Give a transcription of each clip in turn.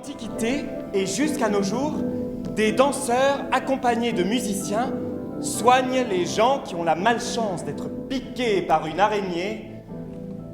l'Antiquité et jusqu'à nos jours, des danseurs accompagnés de musiciens soignent les gens qui ont la malchance d'être piqués par une araignée,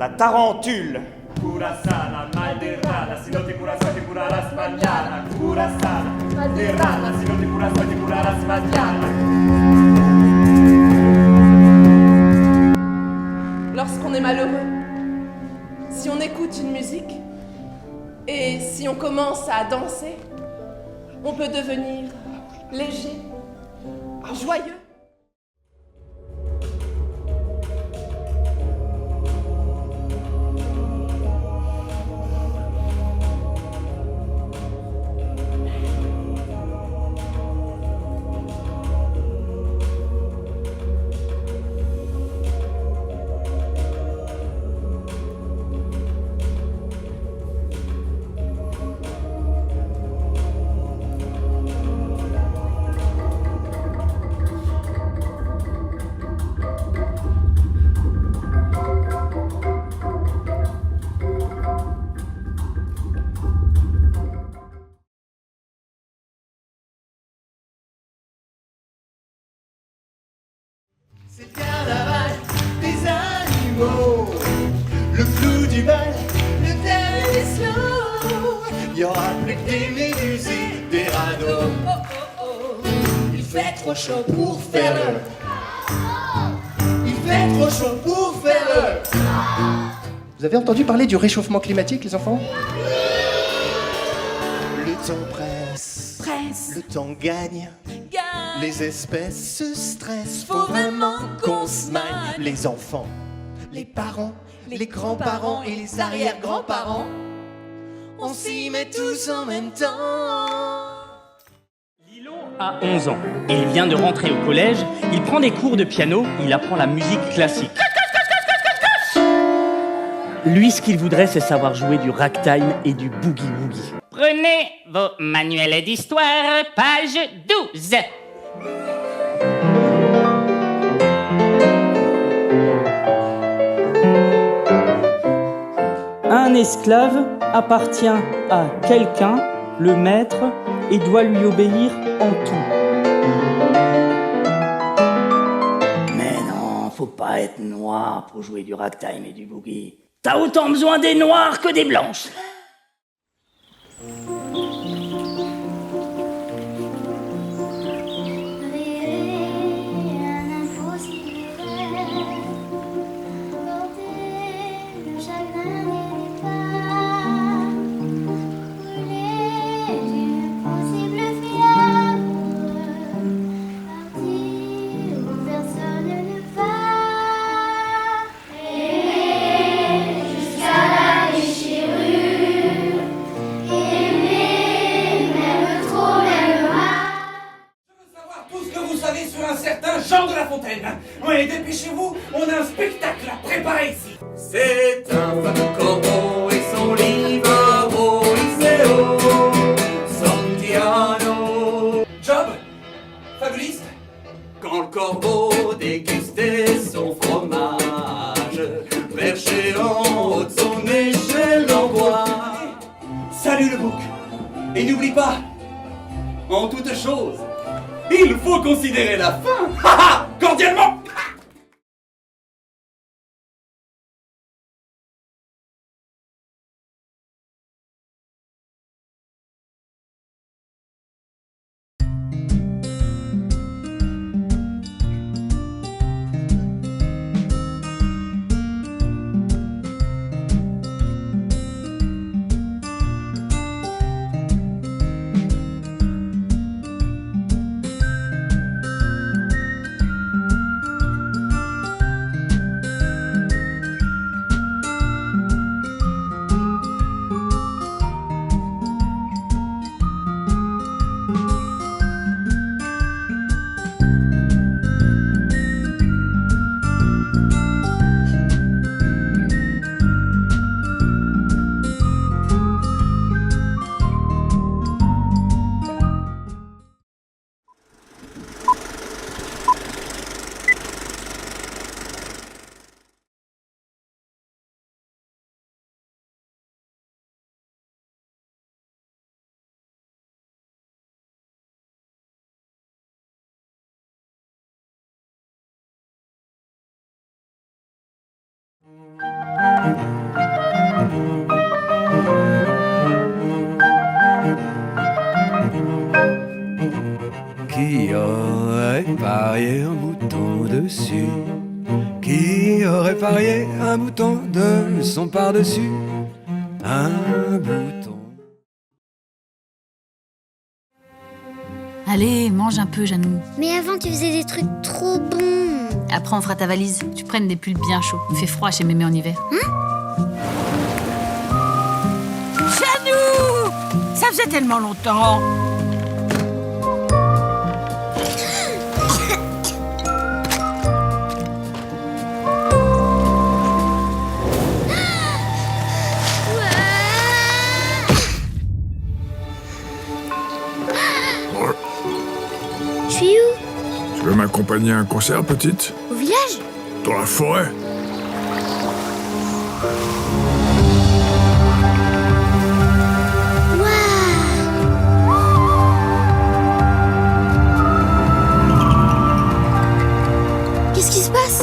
la tarentule. Curasana, Madeirana, si no te curas hoy te curarás mañana. Curasana, Madeirana, si no te curas hoy te curarás mañana. Lorsqu'on est malheureux, si on écoute une musique et si on commence à danser, on peut devenir léger, joyeux. C'est le carnaval des animaux, le clou du bal, le thème des slow. Il y aura plus que des méduses et des radeaux. Il fait trop chaud pour faire le. Il fait trop chaud pour faire le. Vous avez entendu parler du réchauffement climatique, les enfants? Le temps presse, le temps gagne. Les espèces se stressent, faut vraiment qu'on se maille. Les enfants, les parents, les grands-parents et les arrière-grands-parents, on s'y met tous en même temps. Lilo a 11 ans et il vient de rentrer au collège. Il prend des cours de piano, il apprend la musique classique. Lui, ce qu'il voudrait, c'est savoir jouer du ragtime et du boogie-woogie. Prenez vos manuels d'histoire, page 12. Un esclave appartient à quelqu'un, le maître, et doit lui obéir en tout. Mais non, faut pas être noir pour jouer du ragtime et du boogie. T'as autant besoin des noirs que des blanches. Jean de La Fontaine. Ouais, dépêchez-vous, on a un spectacle à préparer ici. C'est un fameux corbeau et son livre au lycéo Santiano. Job, fabuliste. Quand le corbeau dégustait son fromage, perché en haut de son échelle en bois. Salut le bouc. Et n'oublie pas, en toute chose, il faut considérer la fin, cordialement. parié un bouton dessus? Qui aurait parié un bouton de son par-dessus? Un bouton. Allez, mange un peu, Janou. Mais avant, tu faisais des trucs trop bons. Après, on fera ta valise. Tu prennes des pulls bien chauds. Il fait froid chez mémé en hiver. Janou! Ça faisait tellement longtemps. Je suis où? Tu veux m'accompagner à un concert, petite? Au village? Dans la forêt? Qu'est-ce qui se passe?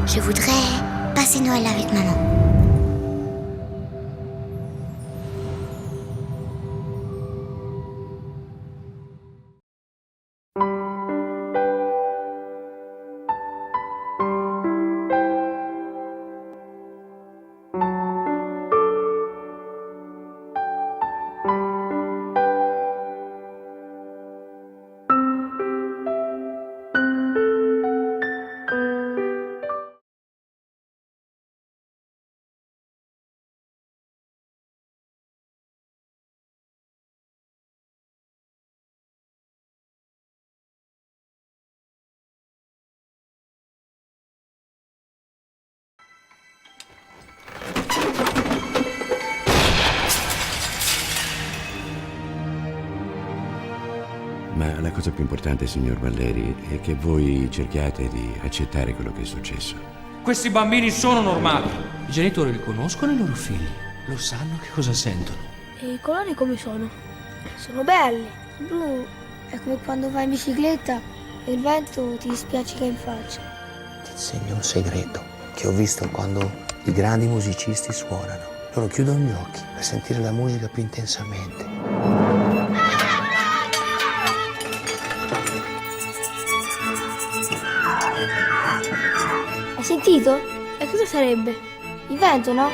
Je voudrais passer Noël avec maman. Ma la cosa più importante, signor Valleri, è che voi cerchiate di accettare quello che è successo. Questi bambini sono normali. I genitori li conoscono i loro figli. Lo sanno che cosa sentono. E i colori come sono? Sono belli. Il blu è come quando vai in bicicletta e il vento ti spiaccica in faccia. Ti insegno un segreto che ho visto quando i grandi musicisti suonano. Loro chiudono gli occhi per sentire la musica più intensamente. Hai sentito? E cosa sarebbe? Il vento, no?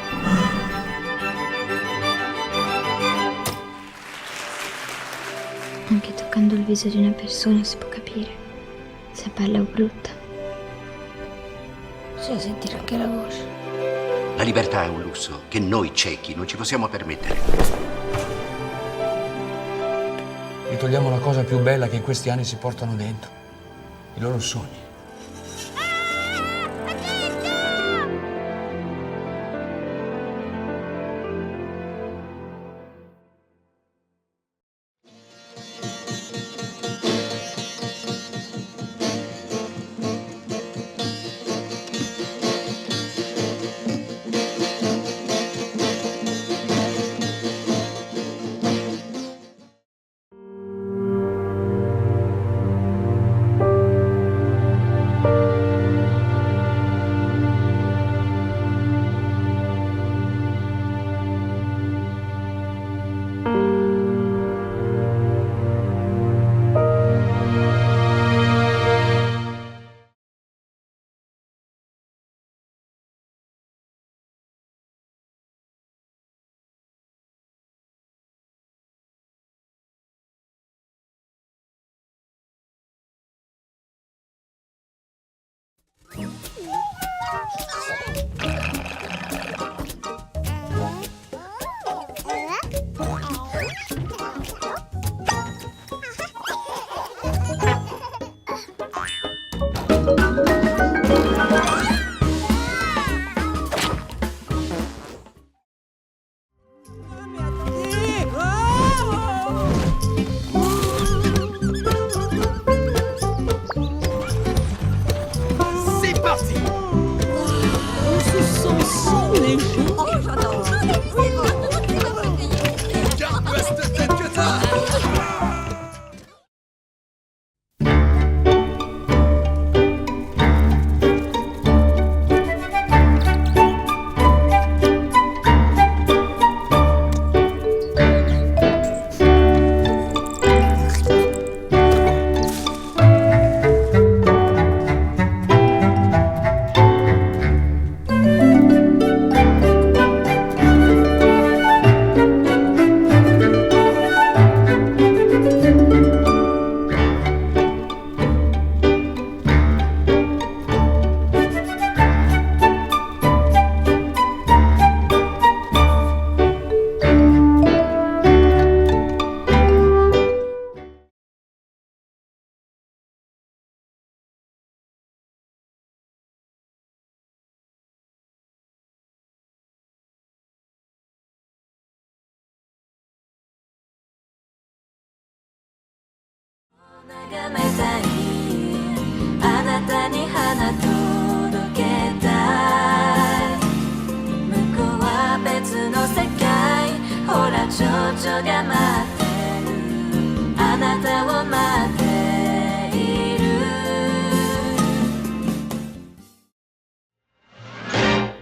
Anche toccando il viso di una persona si può capire se è bella o brutta. Bisogna sentire anche la voce. La libertà è un lusso che noi ciechi non ci possiamo permettere. Gli togliamo la cosa più bella che in questi anni si portano dentro. I loro sogni.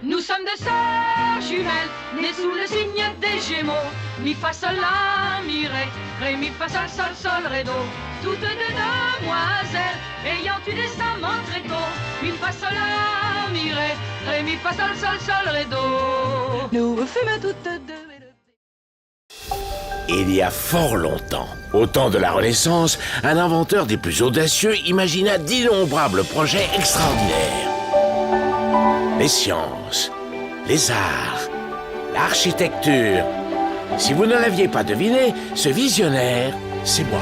Nous sommes deux sœurs jumelles, nées sous le signe des Gémeaux. Mi fa sol la mi ré mi fa sol sol sol ré do. Toutes deux demoiselles, ayant eu des amants très tôt. Mi fa sol la mi ré mi fa sol sol sol ré do. Nous fûmes toutes deux. Il y a fort longtemps, au temps de la Renaissance, un inventeur des plus audacieux imagina d'innombrables projets extraordinaires. Les sciences, les arts, l'architecture. Si vous ne l'aviez pas deviné, ce visionnaire, c'est moi,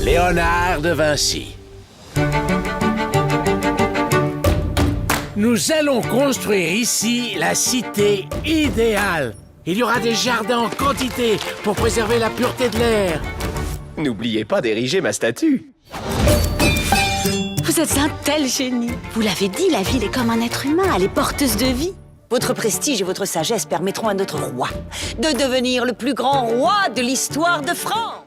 Léonard de Vinci. Nous allons construire ici la cité idéale. Il y aura des jardins en quantité pour préserver la pureté de l'air. N'oubliez pas d'ériger ma statue. Vous êtes un tel génie. Vous l'avez dit, la ville est comme un être humain, elle est porteuse de vie. Votre prestige et votre sagesse permettront à notre roi de devenir le plus grand roi de l'histoire de France.